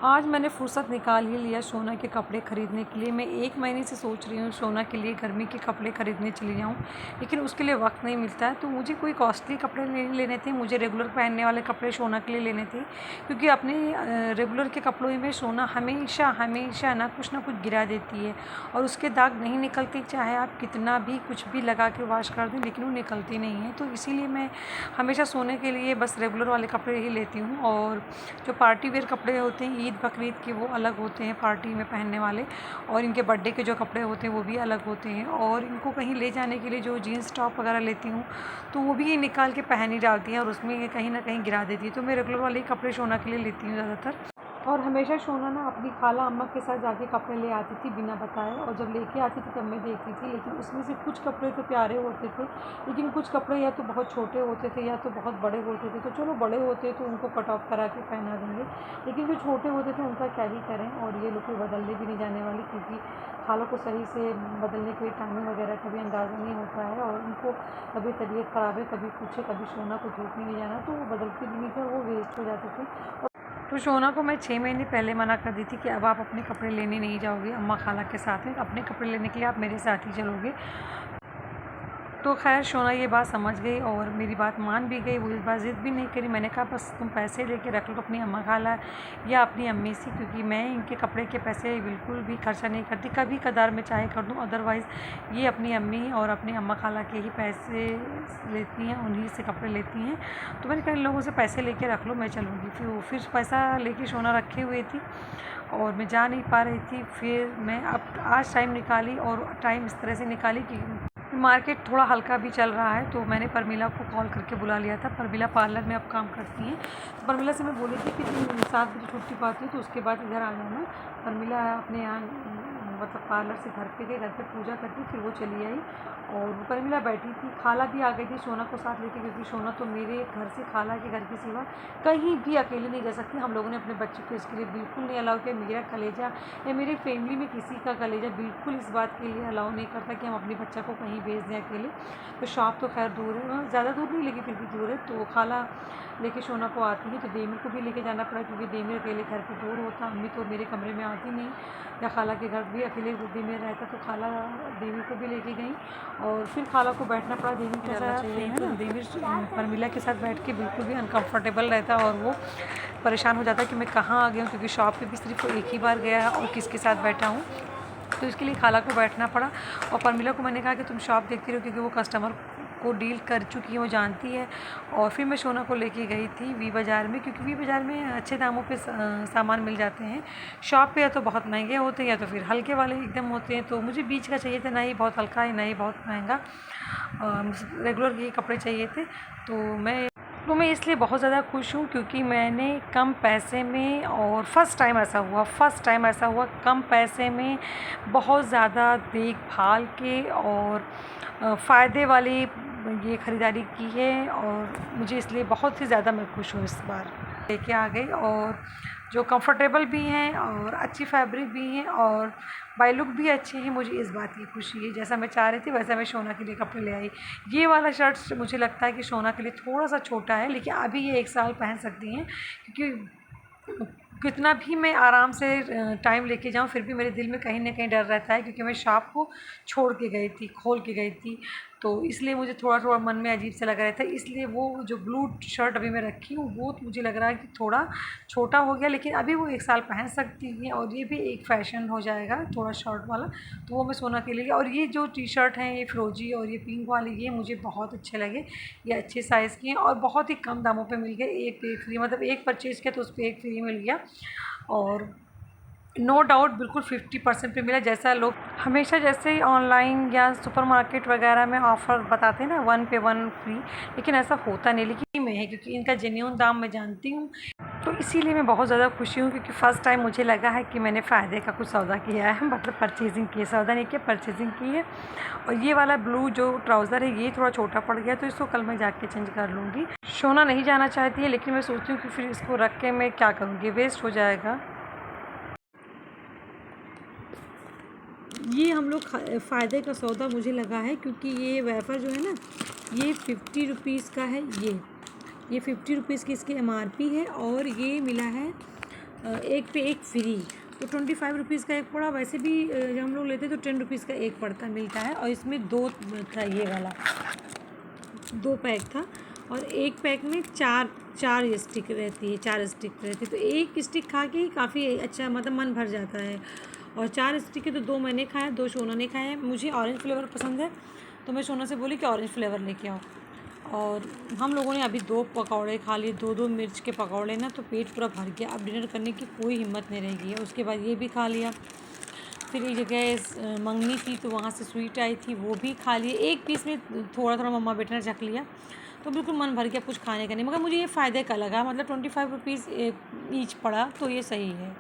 आज मैंने फुर्सत निकाल ही लिया सोना के कपड़े ख़रीदने के लिए। मैं 1 महीने से सोच रही हूँ सोना के लिए गर्मी के कपड़े ख़रीदने चली जाऊँ, लेकिन उसके लिए वक़्त नहीं मिलता है। तो मुझे कोई कॉस्टली कपड़े नहीं लेने थे, मुझे रेगुलर पहनने वाले कपड़े सोना के लिए लेने थे, क्योंकि अपने रेगुलर के कपड़ों में सोना हमेशा ना कुछ गिरा देती है और उसके दाग नहीं निकलते, चाहे आप कितना भी कुछ भी लगा के वॉश कर दें, लेकिन वो निकलती नहीं है। तो इसीलिए मैं हमेशा सोने के लिए बस रेगुलर वाले कपड़े ही लेती हूँ। और जो पार्टी वेयर कपड़े होते हैं ईद बकरीद के, वो अलग होते हैं पार्टी में पहनने वाले, और इनके बर्थडे के जो कपड़े होते हैं वो भी अलग होते हैं। और इनको कहीं ले जाने के लिए जो जीन्स टॉप वगैरह लेती हूँ तो वो भी निकाल के पहन ही डालती हैं और उसमें ये कहीं ना कहीं गिरा देती है। तो मैं रेगुलर वाले ही कपड़े सोना के लिए लेती हूँ ज़्यादातर। और हमेशा सोना ना अपनी खाला अम्मा के साथ जाके कपड़े ले आती थी बिना बताए, और जब लेके आती थी तब मैं देखती थी। लेकिन उसमें से कुछ कपड़े तो प्यारे होते थे, लेकिन कुछ कपड़े या तो बहुत छोटे होते थे या तो बहुत बड़े होते थे। तो चलो बड़े होते तो उनको कट ऑफ करा के पहना देंगे, लेकिन जो छोटे होते थे उनका क्या ही करें। और ये लोग कोई बदलने भी नहीं जाने वाली, क्योंकि खालों को सही से बदलने के लिए टाइमिंग वगैरह का भी अंदाज़ा नहीं होता है। और उनको कभी तबीयत ख़राब है, कभी कुछ है, कभी सोना को धूप में नहीं जाना, तो वो बदलते भी नहीं थे और वो वेस्ट हो जाते थे। तो शोना को मैं 6 महीने पहले मना कर दी थी कि अब आप अपने कपड़े लेने नहीं जाओगे अम्मा खाला के साथ में, अपने कपड़े लेने के लिए आप मेरे साथ ही चलोगे। तो खैर शोना ये बात समझ गई और मेरी बात मान भी गई। वो इस बार ज़िद भी नहीं करी। मैंने कहा बस तुम पैसे लेके रख लो अपनी अम्मा खाला या अपनी अम्मी से, क्योंकि मैं इनके कपड़े के पैसे बिल्कुल भी खर्चा नहीं करती, कभी कदार में चाहे कर दूँ, अदरवाइज़ ये अपनी अम्मी और अपनी अम्मा खाला के ही पैसे लेती हैं, उन्हीं से कपड़े लेती हैं। तो मैंने कहा इन लोगों से पैसे लेके रख लो, मैं चलूँगी। फिर पैसा लेके शोना रखे हुए थी और मैं जा नहीं पा रही थी। फिर मैं अब आज टाइम निकाली, और टाइम इस तरह से निकाली कि मार्केट थोड़ा हल्का भी चल रहा है। तो मैंने परमिला को कॉल करके बुला लिया था। परमिला पार्लर में अब काम करती हैं, तो परमिला से मैं बोली थी कि तुम 7 बजे छुट्टी पाती हो तो उसके बाद इधर आ जाना। परमिला अपने यहाँ मतलब पार्लर से घर पे गई, घर पे पूजा करके फिर वो चली आई और परमिला बैठी थी। खाला भी आ गई थी सोना को साथ लेके, क्योंकि सोना तो मेरे घर से खाला के घर के सिवा कहीं भी अकेले नहीं जा सकती। हम लोगों ने अपने बच्चे को इसके लिए बिल्कुल नहीं अलाउ किया। मेरा कलेजा या मेरी फैमिली में किसी का कलेजा बिल्कुल इस बात के लिए अलाउ नहीं करता कि हम अपने बच्चा को कहीं भेज दें अकेले। तो शॉप तो खैर दूर है, ज़्यादा दूर नहीं लेकिन फिर भी दूर है। तो खाला लेके सोना को आती है, तो देमी को भी लेके जाना पड़ा, क्योंकि देमी अकेले घर पे दूर होता। अम्मी तो मेरे कमरे में आती नहीं, या खाला के घर भी अकेले देमी रहता, तो खाला देमी को भी लेके गई। और फिर खाला को बैठना पड़ा देवी के साथ। तो देवी परमिला के साथ बैठ के बिल्कुल भी अनकम्फर्टेबल रहता और वो परेशान हो जाता कि मैं कहाँ आ गया हूँ, क्योंकि शॉप पे भी सिर्फ एक ही बार गया है और किसके साथ बैठा हूँ। तो इसके लिए खाला को बैठना पड़ा। और परमिला को मैंने कहा कि तुम शॉप देखती रहो, क्योंकि वो कस्टमर को डील कर चुकी है, वो जानती है। और फिर मैं सोना को लेके गई थी वी बाज़ार में, क्योंकि वी बाज़ार में अच्छे दामों पे सामान मिल जाते हैं। शॉप पे या तो बहुत महंगे होते हैं या तो फिर हल्के वाले एकदम होते हैं। तो मुझे बीच का चाहिए था, ना ही बहुत हल्का है ना ही बहुत महंगा, रेगुलर के कपड़े चाहिए थे। तो मैं इसलिए बहुत ज़्यादा खुश हूँ, क्योंकि मैंने कम पैसे में, और फर्स्ट टाइम ऐसा हुआ कम पैसे में बहुत ज़्यादा देखभाल के और फ़ायदे वाली ये ख़रीदारी की है। और मुझे इसलिए बहुत ही ज़्यादा मैं खुश हूँ इस बार लेके आ गई, और जो कंफर्टेबल भी हैं और अच्छी फैब्रिक भी हैं और बाय लुक भी अच्छे हैं। मुझे इस बात की खुशी है, जैसा मैं चाह रही थी वैसा मैं शोना के लिए कपड़े ले आई। ये वाला शर्ट मुझे लगता है कि शोना के लिए थोड़ा सा छोटा है, लेकिन अभी ये 1 साल पहन सकती हैं, क्योंकि कितना भी मैं आराम से टाइम लेके जाऊँ फिर भी मेरे दिल में कहीं ना कहीं डर रहता है, क्योंकि मैं शॉप को छोड़ के गई थी, खोल के गई थी। तो इसलिए मुझे थोड़ा थोड़ा मन में अजीब से लग रहा था। इसलिए वो जो ब्लू शर्ट अभी मैं रखी हूँ वो मुझे लग रहा है कि थोड़ा छोटा हो गया, लेकिन अभी वो 1 साल पहन सकती है और ये भी एक फ़ैशन हो जाएगा थोड़ा शॉर्ट वाला। तो वो मैं सोना के लिए। और ये जो टी शर्ट हैं ये फ़िरोजी और ये पिंक वाली, ये मुझे बहुत अच्छे लगे। ये अच्छे साइज़ की हैं और बहुत ही कम दामों पे मिल गए। एक पे एक फ्री, मतलब एक परचेज़ किया तो उस पर एक फ्री मिल गया। और नो डाउट बिल्कुल 50% पे मिला। जैसा लोग हमेशा जैसे ऑनलाइन या सुपरमार्केट वगैरह में ऑफ़र बताते हैं ना 1 पे 1 फ्री, लेकिन ऐसा होता नहीं। लेकिन मैं है, क्योंकि इनका जेन्युइन दाम मैं जानती हूँ, तो इसीलिए मैं बहुत ज़्यादा खुशी हूँ, क्योंकि फ़र्स्ट टाइम मुझे लगा है कि मैंने फ़ायदे का कुछ सौदा किया है, मतलब परचेजिंग की है, सौदा नहीं किया, परचेजिंग की है। और ये वाला ब्लू जो ट्राउज़र है ये थोड़ा छोटा पड़ गया, तो इसको कल मैं जाके चेंज कर लूँगी। सोना नहीं जाना चाहती है, लेकिन मैं सोचती हूँ कि फिर इसको रख के मैं क्या करूँगी, वेस्ट हो जाएगा। ये हम लोग फ़ायदे का सौदा मुझे लगा है, क्योंकि ये वेफ़र जो है ना ये 50 रुपीज़ का है। ये 50 रुपीज़ की इसकी MRP है और ये मिला है एक पे एक फ्री, तो 25 रुपीज़ का एक पड़ा। वैसे भी जब हम लोग लेते तो 10 रुपीज़ का एक पड़ता मिलता है, और इसमें 2 था, ये वाला 2 पैक था, और एक पैक में चार चार स्टिक रहती है, 4 स्टिक रहती है, तो एक स्टिक खा के ही काफ़ी अच्छा मतलब मन भर जाता है। और 4 स्टिक है तो 2 मैंने खाया, 2 सोना ने खाया। मुझे ऑरेंज फ्लेवर पसंद है, तो मैं सोना से बोली कि ऑरेंज फ्लेवर लेके आओ। और हम लोगों ने अभी 2 पकौड़े खा लिए, 2-2 मिर्च के पकौड़े ना, तो पेट पूरा भर गया। अब डिनर करने की कोई हिम्मत नहीं रह गई है। उसके बाद ये भी खा लिया। फिर एक जगह मंगनी थी, तो वहाँ से स्वीट आई थी, वो भी खा लिए। एक पीस में थोड़ा थोड़ा मम्मा बेटे ने चख लिया, तो बिल्कुल मन भर गया, कुछ खाने का नहीं। मगर मुझे ये फ़ायदे का लगा, मतलब 25 रुपीज़ ईच पड़ा, तो ये सही है।